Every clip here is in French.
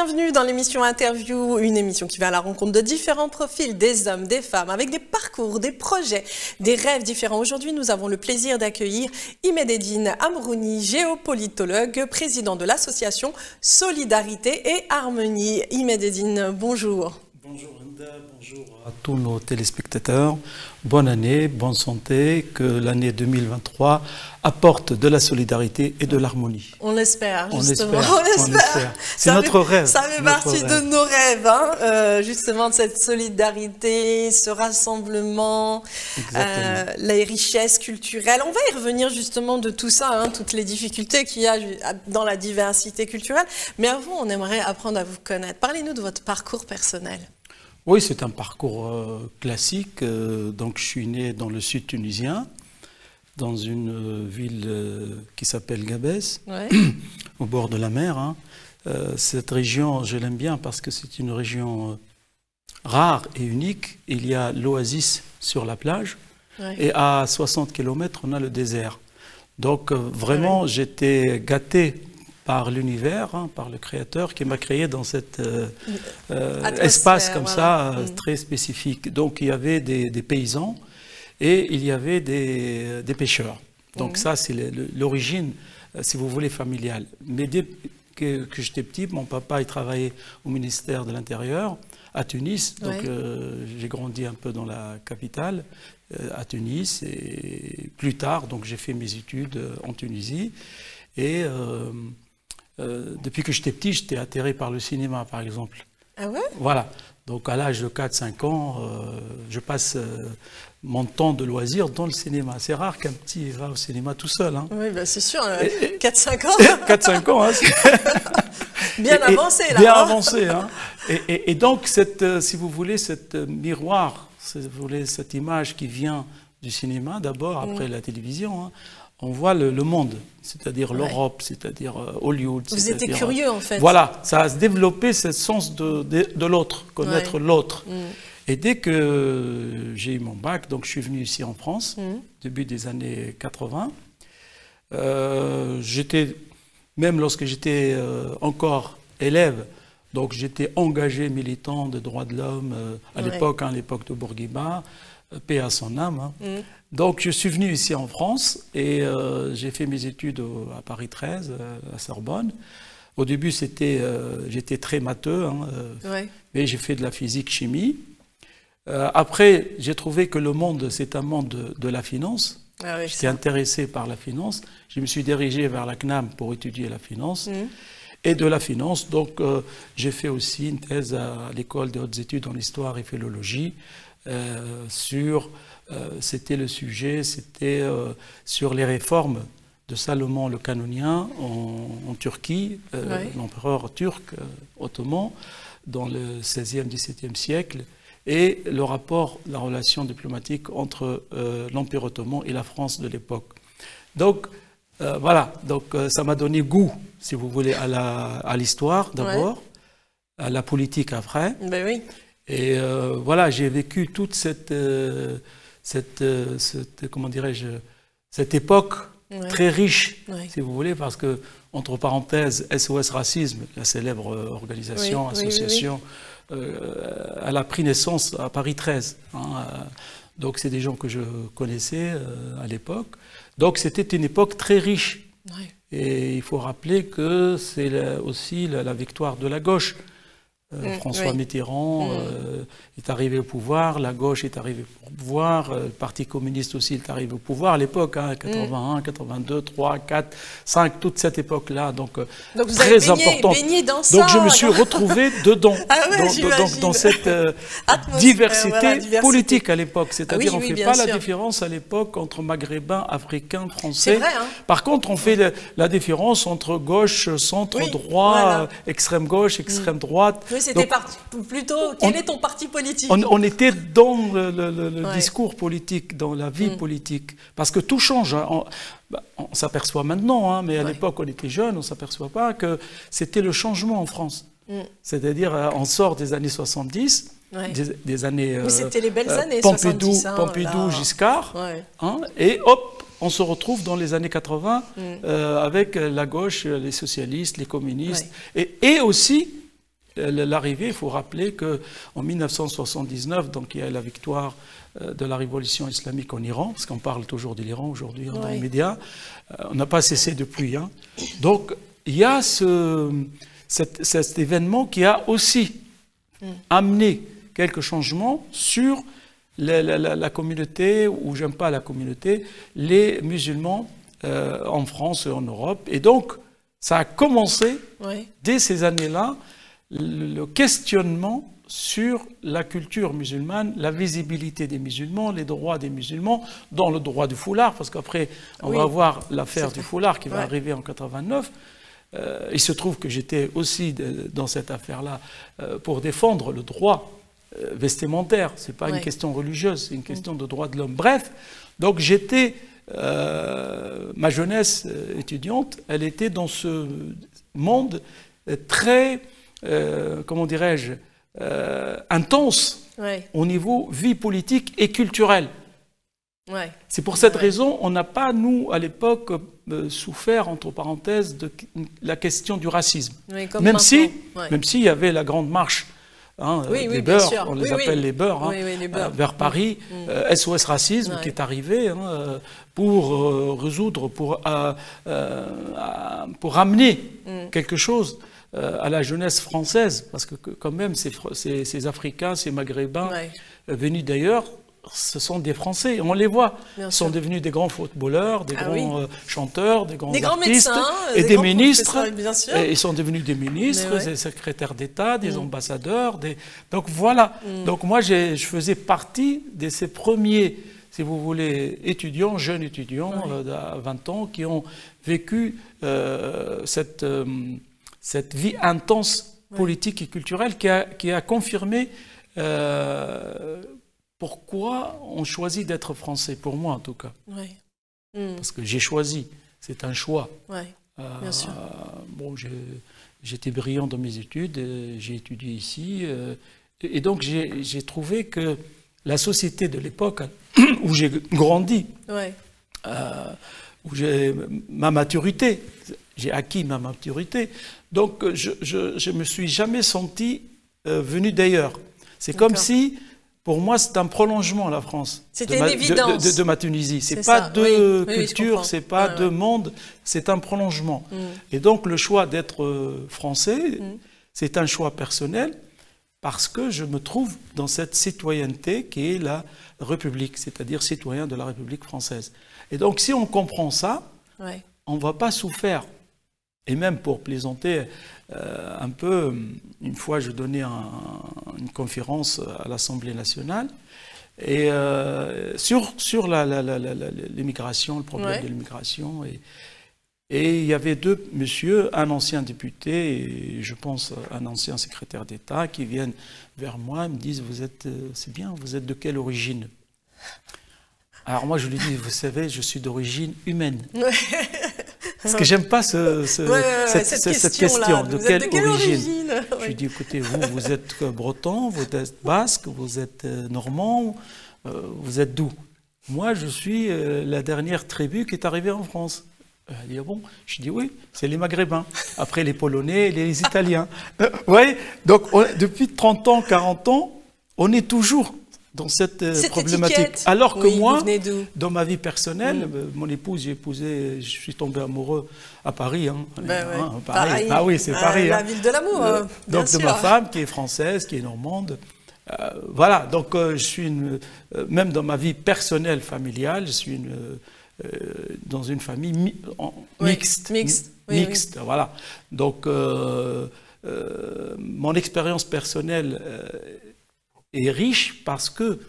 bienvenue dans l'émission Interview, une émission qui va à la rencontre de différents profils, des hommes, des femmes, avec des parcours, des projets, des rêves différents. Aujourd'hui, nous avons le plaisir d'accueillir Imededdine Amrouni, géopolitologue, président de l'association Solidarité et Harmonie. Imededdine, bonjour. Bonjour Linda, bonjour à tous nos téléspectateurs. Bonne année, bonne santé, que l'année 2023 apporte de la solidarité et de l'harmonie. On l'espère, justement. On espère. C'est notre rêve. Ça fait partie de nos rêves, hein, justement, de cette solidarité, ce rassemblement, les richesses culturelles. On va y revenir justement de tout ça, hein, toutes les difficultés qu'il y a dans la diversité culturelle. Mais avant, on aimerait apprendre à vous connaître. Parlez-nous de votre parcours personnel. Oui, c'est un parcours classique. Donc, je suis né dans le sud tunisien, dans une ville qui s'appelle Gabès, ouais. Au bord de la mer. Hein. Cette région, je l'aime bien parce que c'est une région rare et unique. Il y a l'oasis sur la plage, ouais. Et à 60 km, on a le désert. Donc, vraiment, ouais. J'étais gâté par l'univers, hein, par le créateur qui m'a créé dans cet espace comme voilà. Ça, très spécifique. Donc il y avait des paysans et il y avait des pêcheurs. Donc ça c'est l'origine, si vous voulez, familiale. Mais dès que j'étais petit, mon papa il travaillait au ministère de l'Intérieur à Tunis. Donc j'ai grandi un peu dans la capitale, à Tunis. Et plus tard, donc j'ai fait mes études en Tunisie. Et depuis que j'étais petit, j'étais atterré par le cinéma, par exemple. Ah ouais? Voilà. Donc, à l'âge de 4-5 ans, je passe mon temps de loisir dans le cinéma. C'est rare qu'un petit va au cinéma tout seul. Hein. Oui, bah c'est sûr. 4-5 ans. 4-5 ans, hein, bien avancé, là. Bien avancé. Hein. Et donc, si vous voulez, cette miroir, si vous voulez, cette image qui vient du cinéma, d'abord, après la télévision, hein, on voit le monde, c'est-à-dire l'Europe, c'est-à-dire Hollywood. Vous étiez curieux, en fait. Voilà, ça a développé ce sens de l'autre, connaître l'autre. Et dès que j'ai eu mon bac, donc je suis venu ici en France, début des années 80. Même lorsque j'étais encore élève, donc j'étais engagé militant des droits de l'homme à l'époque, hein, l'époque de Bourguiba, paix à son âme. Hein. Donc je suis venu ici en France et j'ai fait mes études à Paris 13, à Sorbonne. Au début, j'étais très matheux, hein, mais j'ai fait de la physique-chimie. Après, j'ai trouvé que le monde, c'est un monde de la finance. Ah oui, j'étais intéressé par la finance. Je me suis dirigé vers la CNAM pour étudier la finance. Et de la finance, donc j'ai fait aussi une thèse à l'école des hautes études en histoire et philologie c'était le sujet, c'était sur les réformes de Salomon le Canonien en Turquie, l'empereur turc ottoman, dans le XVIe, XVIIe siècle, et le rapport, la relation diplomatique entre l'Empire ottoman et la France de l'époque. Donc, voilà, donc, ça m'a donné goût, si vous voulez, à l'histoire d'abord, à la politique après. Ben oui. Et voilà, j'ai vécu toute cette comment dirais-je, cette époque très riche, si vous voulez, parce que, entre parenthèses, SOS Racisme, la célèbre organisation, association, elle a pris naissance à Paris 13. Hein, donc, c'est des gens que je connaissais à l'époque. Donc, c'était une époque très riche. Et il faut rappeler que c'est aussi la victoire de la gauche. François Mitterrand est arrivé au pouvoir, la gauche est arrivée au pouvoir, le Parti communiste aussi est arrivé au pouvoir à l'époque, hein, 81, 82, 3, 4, 5, toute cette époque-là, donc vous très avez importante. Baigné dans ça, donc je me suis retrouvé dedans, dans cette diversité politique à l'époque, c'est-à-dire on ne fait pas la différence à l'époque entre maghrébins, africains, français. Vrai, hein. Par contre, on fait la différence entre gauche, centre, droit, extrême gauche, extrême droite. C'était plutôt, quel est ton parti politique? On était dans le discours politique, dans la vie politique, parce que tout change. Hein. On s'aperçoit maintenant, hein, mais à l'époque on était jeunes, on ne s'aperçoit pas que c'était le changement en France. C'est-à-dire, on sort des années 70, des années c'était les belles années, Pompidou, 70, hein, Pompidou Giscard, hein, et hop, on se retrouve dans les années 80 avec la gauche, les socialistes, les communistes, et aussi l'arrivée, il faut rappeler qu'en 1979, donc il y a la victoire de la révolution islamique en Iran, parce qu'on parle toujours de l'Iran aujourd'hui dans les médias, on n'a pas cessé depuis. Hein. Donc il y a cet événement qui a aussi amené quelques changements sur la communauté, ou j'aime pas la communauté, les musulmans en France et en Europe. Et donc, ça a commencé, dès ces années-là, le questionnement sur la culture musulmane, la visibilité des musulmans, les droits des musulmans, dans le droit du foulard, parce qu'après, on va voir l'affaire du foulard qui va arriver en 89. Il se trouve que j'étais aussi dans cette affaire-là pour défendre le droit vestimentaire. Ce n'est pas une question religieuse, c'est une question de droits de l'homme. Bref, donc j'étais, ma jeunesse étudiante, elle était dans ce monde très, comment dirais-je, intense au niveau vie politique et culturelle. C'est pour cette raison, on n'a pas, nous, à l'époque, souffert, entre parenthèses, de la question du racisme. Même s'il y avait la grande marche, hein, les beurs, on les appelle les beurs, hein, les beurs, vers Paris, SOS Racisme qui est arrivé hein, pour résoudre, pour amener quelque chose à la jeunesse française, parce que quand même ces Africains, ces Maghrébins venus d'ailleurs, ce sont des Français, on les voit. Ils sont devenus des grands footballeurs, des grands chanteurs, des grands artistes, médecins, et des ministres. Et ils sont devenus des ministres, des secrétaires d'État, des ambassadeurs. Donc voilà. Donc moi, je faisais partie de ces premiers, si vous voulez, étudiants, jeunes étudiants à 20 ans, qui ont vécu cette vie intense politique et culturelle qui a confirmé pourquoi on choisit d'être français, pour moi en tout cas. Parce que j'ai choisi, c'est un choix. Bien sûr. Bon, j'étais brillant dans mes études, j'ai étudié ici, et donc j'ai trouvé que la société de l'époque où j'ai grandi, où j'ai ma maturité, j'ai acquis ma maturité, donc je me suis jamais senti venu d'ailleurs. C'est comme si... Pour moi, c'est un prolongement, la France, de ma Tunisie. C'est pas deux cultures, c'est pas deux mondes, c'est un prolongement. Et donc, le choix d'être français, c'est un choix personnel, parce que je me trouve dans cette citoyenneté qui est la République, c'est-à-dire citoyen de la République française. Et donc, si on comprend ça, on ne va pas souffrir. Et même pour plaisanter un peu, une fois je donnais une conférence à l'Assemblée nationale et sur l'immigration, le problème de l'immigration. Et il y avait deux messieurs, un ancien député et je pense un ancien secrétaire d'État qui viennent vers moi et me disent « c'est bien, vous êtes de quelle origine ?» Alors moi je lui dis « vous savez, je suis d'origine humaine ». Parce que j'aime pas cette question de quelle origine. Je lui dis, écoutez, vous êtes breton, vous êtes basque, vous êtes normand, vous êtes d'où? Moi, je suis la dernière tribu qui est arrivée en France. Elle dit, ah bon? Je dis, oui, c'est les Maghrébins. Après, les Polonais et les Italiens. Vous voyez? Donc, depuis 30 ans, 40 ans, on est toujours dans cette problématique. Étiquette. Alors que moi, dans ma vie personnelle, mon épouse, je suis tombé amoureux à Paris. Hein, Paris. Ah oui, c'est Paris. La ville de l'amour. Donc de ma femme qui est française, qui est normande. Voilà, donc je suis même dans ma vie personnelle, familiale, je suis dans une famille mixte. Mixte, voilà. Donc mon expérience personnelle est riche parce que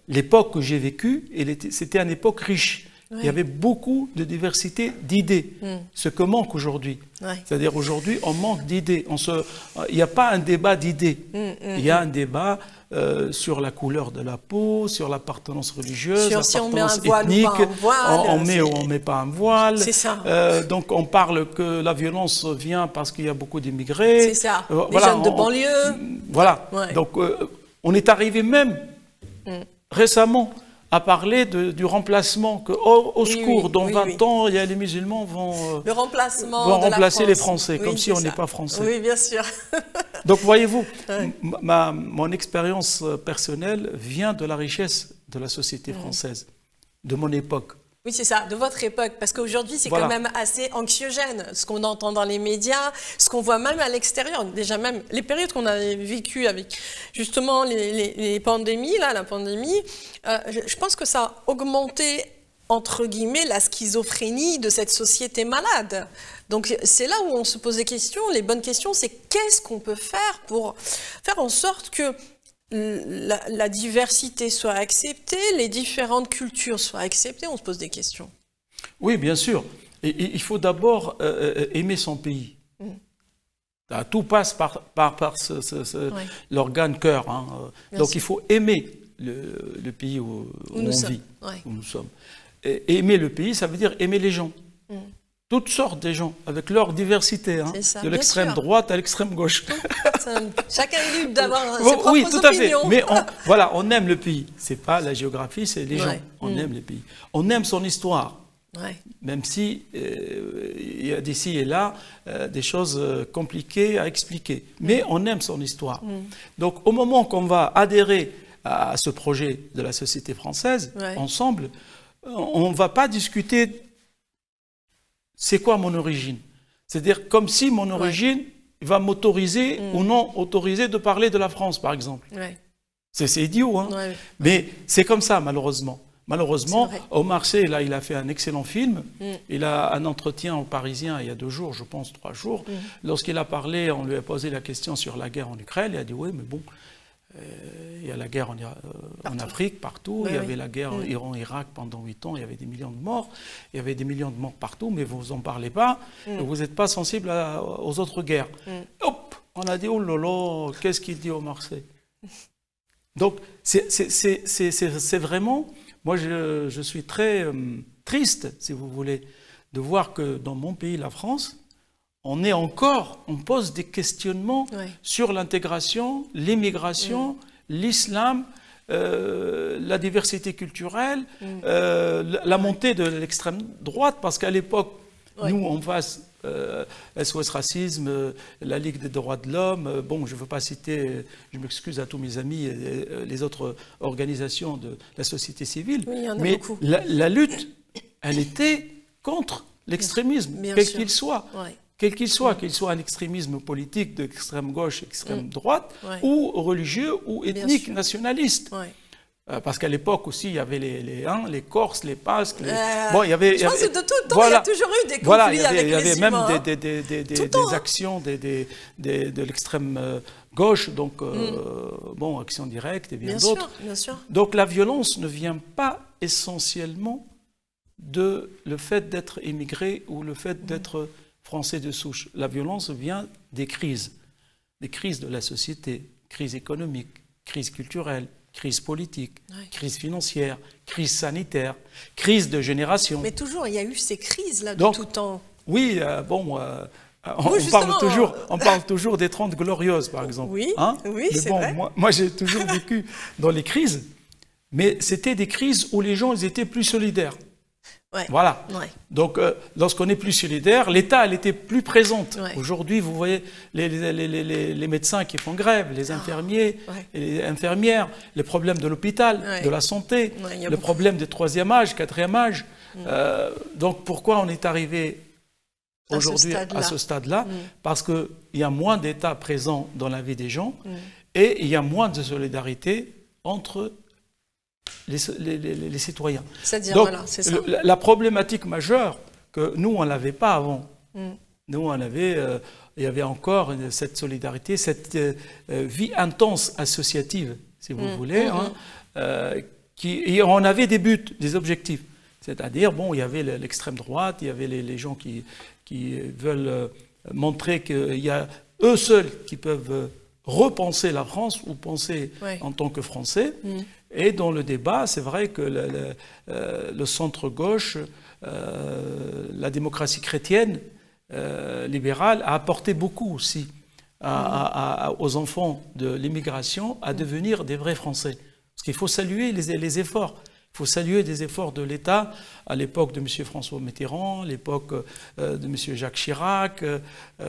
l'époque que j'ai vécue, c'était une époque riche. Il y avait beaucoup de diversité d'idées, ce que manque aujourd'hui. C'est-à-dire aujourd'hui, on manque d'idées. Il n'y a pas un débat d'idées. Il y a un débat sur la couleur de la peau, sur l'appartenance religieuse, l'appartenance ethnique, on met ou on ne met pas un voile. C'est ça. Donc on parle que la violence vient parce qu'il y a beaucoup d'immigrés. C'est ça. Les jeunes de banlieue. Voilà. Donc on est arrivé même récemment à parler du remplacement, que au secours, dans 20 ans, il y a les musulmans vont remplacer les Français, comme si on n'est pas français. Oui, bien sûr. Donc voyez-vous, mon expérience personnelle vient de la richesse de la société française, de mon époque. Oui, c'est ça, de votre époque, parce qu'aujourd'hui, c'est quand même assez anxiogène, ce qu'on entend dans les médias, ce qu'on voit même à l'extérieur. Déjà, même les périodes qu'on a vécues avec, justement, les pandémies, là, la pandémie, je pense que ça a augmenté, entre guillemets, la schizophrénie de cette société malade. Donc, c'est là où on se pose des questions. Les bonnes questions, c'est qu'est-ce qu'on peut faire pour faire en sorte que la diversité soit acceptée, les différentes cultures soient acceptées, on se pose des questions. Oui, bien sûr. Et il faut d'abord aimer son pays. Tout passe par l'organe cœur. Hein. Donc sûr. Il faut aimer le pays où on vit, où nous sommes. Et aimer le pays, ça veut dire aimer les gens. Toutes sortes de gens, avec leur diversité, hein, de l'extrême droite à l'extrême gauche. Chacun est libre d'avoir ses propres opinions. Oui, tout à fait. Mais on aime le pays. C'est pas la géographie, c'est les gens. On aime le pays. On aime son histoire. Même si il y a d'ici et là des choses compliquées à expliquer. Mais on aime son histoire. Donc au moment qu'on va adhérer à ce projet de la société française, ensemble, on ne va pas discuter c'est quoi mon origine. C'est-à-dire comme si mon origine va m'autoriser ou non autoriser de parler de la France, par exemple. C'est idiot, hein. Mais c'est comme ça, malheureusement. Malheureusement, Omar Sy, là, il a fait un excellent film. Il a un entretien au Parisien il y a 2 jours, je pense 3 jours. Lorsqu'il a parlé, on lui a posé la question sur la guerre en Ukraine. Il a dit oui, mais bon, il y a la guerre en Afrique, partout. Il y avait la guerre Iran-Irak pendant 8 ans. Il y avait des millions de morts. Il y avait des millions de morts partout, mais vous n'en parlez pas. Vous n'êtes pas sensible aux autres guerres. Hop, on a dit, oh là là, qu'est-ce qu'il dit Omar Sy? Donc, c'est vraiment... Moi, je suis très triste, si vous voulez, de voir que dans mon pays, la France, on pose des questionnements sur l'intégration, l'immigration, l'islam, la diversité culturelle, la montée de l'extrême droite, parce qu'à l'époque, nous, en face, SOS Racisme, la Ligue des droits de l'homme, bon, je ne veux pas citer, je m'excuse à tous mes amis, les autres organisations de la société civile, mais la lutte, elle était contre l'extrémisme, quel qu'il soit. Quel qu'il soit un extrémisme politique d'extrême gauche, extrême droite, ou religieux, ou ethnique, nationaliste. Parce qu'à l'époque aussi, il y avait les Corses, les Basques. Bon, je pense que de tout le temps, il y a toujours eu des conflits avec les humains. Il y avait même des actions de l'extrême gauche, donc, bon, Action Directe et bien d'autres. Bien sûr. Donc la violence ne vient pas essentiellement de le fait d'être immigré ou le fait d'être français de souche. La violence vient des crises de la société, crise économique, crise culturelle, crise politique, crise financière, crise sanitaire, crise de génération. Mais toujours, il y a eu ces crises-là de tout temps. Oui, bon, on parle toujours des 30 glorieuses, par exemple. Oui, hein? Oui, c'est vrai. Moi j'ai toujours vécu dans les crises, mais c'était des crises où les gens ils étaient plus solidaires. Voilà. Donc, lorsqu'on est plus solidaire, l'État, elle était plus présente. Aujourd'hui, vous voyez les médecins qui font grève, les infirmiers, les infirmières, les problèmes de l'hôpital, de la santé, le problème des 3e âge, 4e âge. Donc, pourquoi on est arrivé aujourd'hui à ce stade-là? Parce qu'il y a moins d'État présent dans la vie des gens et il y a moins de solidarité entre les citoyens. C'est-à-dire, donc, voilà, c'est ça. La problématique majeure que nous, on ne l'avait pas avant. Nous, on avait, il y avait encore cette solidarité, cette vie intense associative, si vous voulez, et on avait des buts, des objectifs. C'est-à-dire, bon, il y avait l'extrême droite, il y avait les gens qui veulent montrer qu'il y a eux seuls qui peuvent repenser la France ou penser en tant que Français. Et dans le débat, c'est vrai que le centre-gauche, la démocratie chrétienne, libérale, a apporté beaucoup aussi aux enfants de l'immigration à devenir des vrais Français. Parce qu'il faut saluer les efforts faut saluer des efforts de l'État à l'époque de M. François Mitterrand, à l'époque de M. Jacques Chirac.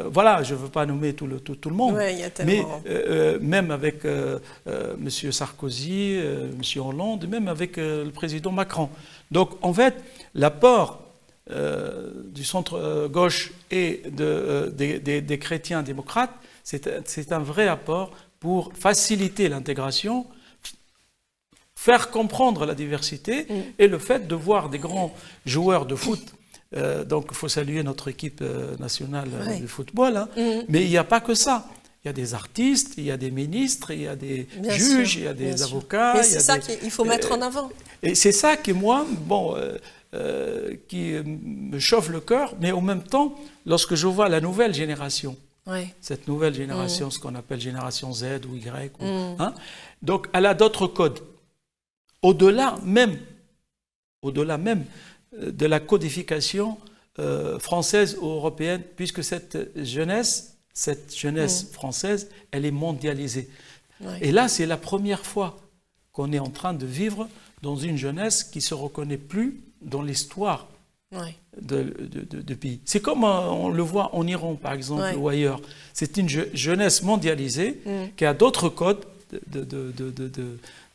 Voilà, je ne veux pas nommer tout le monde. Ouais, il y a tellement... Mais même avec M. Sarkozy, M. Hollande, même avec le président Macron. Donc, en fait, l'apport du centre-gauche et des chrétiens démocrates, c'est un vrai apport pour faciliter l'intégration, faire comprendre la diversité et le fait de voir des grands joueurs de foot. Donc, il faut saluer notre équipe nationale de football. Hein. Mais il n'y a pas que ça. Il y a des artistes, il y a des ministres, il y a des juges, il y a des avocats. Mais c'est ça qu'il faut mettre en avant. Et c'est ça qui, moi, qui me chauffe le cœur. Mais en même temps, lorsque je vois la nouvelle génération, cette nouvelle génération, ce qu'on appelle génération Z ou Y, hein, donc elle a d'autres codes. Au-delà même de la codification française ou européenne, puisque cette jeunesse française, elle est mondialisée. Et là, c'est la première fois qu'on est en train de vivre dans une jeunesse qui ne se reconnaît plus dans l'histoire de pays. C'est comme on le voit en Iran, par exemple, ou ailleurs. C'est une jeunesse mondialisée qui a d'autres codes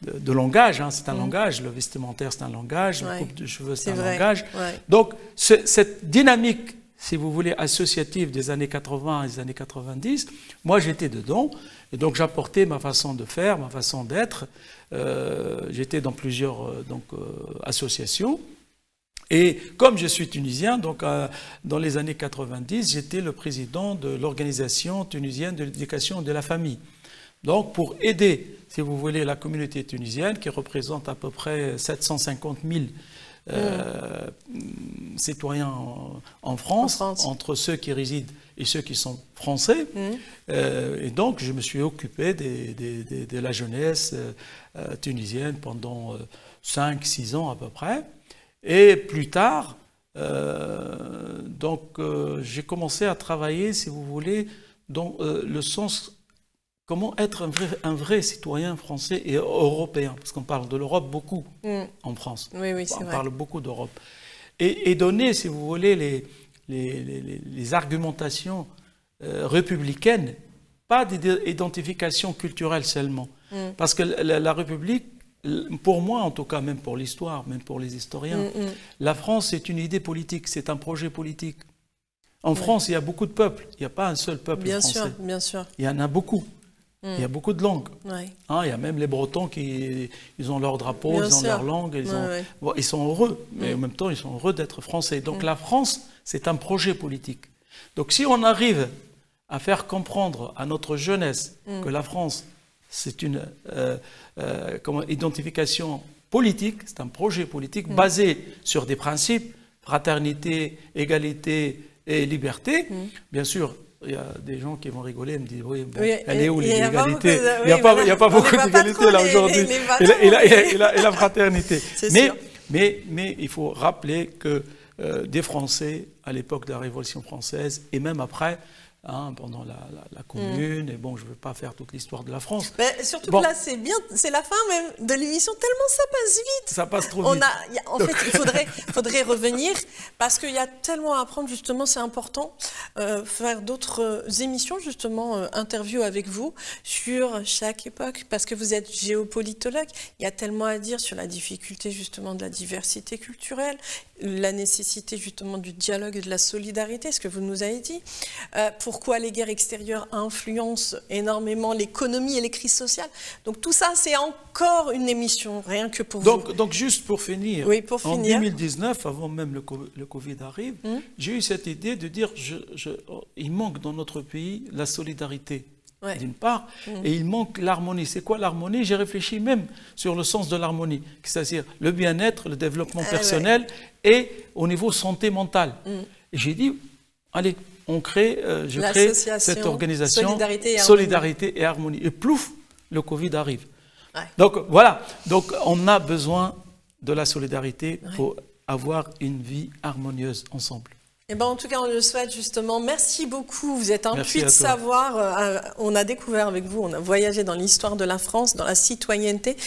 de langage, hein. C'est un langage, le vestimentaire c'est un langage, la coupe de cheveux c'est un langage. Donc cette dynamique, si vous voulez, associative des années 80 et des années 90, moi j'étais dedans, et donc j'apportais ma façon de faire, ma façon d'être. J'étais dans plusieurs associations. Et comme je suis tunisien, donc dans les années 90, j'étais le président de l'organisation tunisienne de l'éducation de la famille. Donc, pour aider, si vous voulez, la communauté tunisienne, qui représente à peu près 750 000 citoyens en France, entre ceux qui résident et ceux qui sont français. Et donc, je me suis occupé de la jeunesse tunisienne pendant 5-6 ans à peu près. Et plus tard, j'ai commencé à travailler, si vous voulez, dans le sens... Comment être un vrai citoyen français et européen? Parce qu'on parle de l'Europe beaucoup en France. Oui, c'est vrai. On vrai. parle beaucoup d'Europe. Et donner, si vous voulez, les argumentations républicaines, pas d'identification culturelle seulement. Parce que la République, pour moi en tout cas, même pour l'histoire, même pour les historiens, la France c'est une idée politique, c'est un projet politique. En France, il y a beaucoup de peuples. Il n'y a pas un seul peuple français. Bien sûr. Il y en a beaucoup. Il y a beaucoup de langues. Hein, il y a même les Bretons ils ont leur drapeau, ils ont leur langue, ils sont heureux, mais en même temps ils sont heureux d'être français. Donc la France, c'est un projet politique. Donc si on arrive à faire comprendre à notre jeunesse que la France, c'est une identification politique, c'est un projet politique basé sur des principes, fraternité, égalité et liberté, bien sûr. Il y a des gens qui vont rigoler et me dire oui, bon, elle est où l'égalité? Il n'y a pas beaucoup d'égalité là aujourd'hui. Et la fraternité. Mais il faut rappeler que des Français, à l'époque de la Révolution française, et même après, hein, pendant la Commune, et bon, je ne veux pas faire toute l'histoire de la France. Mais surtout que là, c'est bien, c'est la fin même de l'émission, tellement ça passe vite. Ça passe trop vite. En fait, il faudrait revenir, parce qu'il y a tellement à apprendre, justement, c'est important, faire d'autres émissions, justement, interviews avec vous, sur chaque époque, parce que vous êtes géopolitologue, il y a tellement à dire sur la difficulté, justement, de la diversité culturelle, la nécessité, justement, du dialogue et de la solidarité, ce que vous nous avez dit. Pourquoi les guerres extérieures influencent énormément l'économie et les crises sociales. Donc tout ça, c'est encore une émission, rien que pour vous. Donc juste pour finir, en 2019, avant même le Covid arrive, j'ai eu cette idée de dire il manque dans notre pays la solidarité, d'une part, et il manque l'harmonie. C'est quoi l'harmonie? J'ai réfléchi même sur le sens de l'harmonie, c'est-à-dire le bien-être, le développement personnel et au niveau santé mentale. Et j'ai dit, allez, je crée cette organisation Solidarité et Harmonie. Et plouf, le Covid arrive. Donc voilà, donc on a besoin de la solidarité pour avoir une vie harmonieuse ensemble. Eh ben, en tout cas, on le souhaite justement. Merci beaucoup. Vous êtes un puits de savoir. On a découvert avec vous, on a voyagé dans l'histoire de la France, dans la citoyenneté.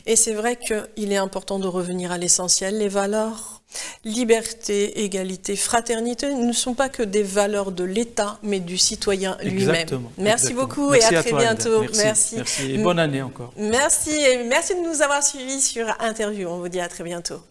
Et c'est vrai qu'il est important de revenir à l'essentiel. Les valeurs, liberté, égalité, fraternité ne sont pas que des valeurs de l'État, mais du citoyen lui-même. Merci beaucoup et à très bientôt. Merci. Et bonne année encore. Merci et merci de nous avoir suivis sur Interview. On vous dit à très bientôt.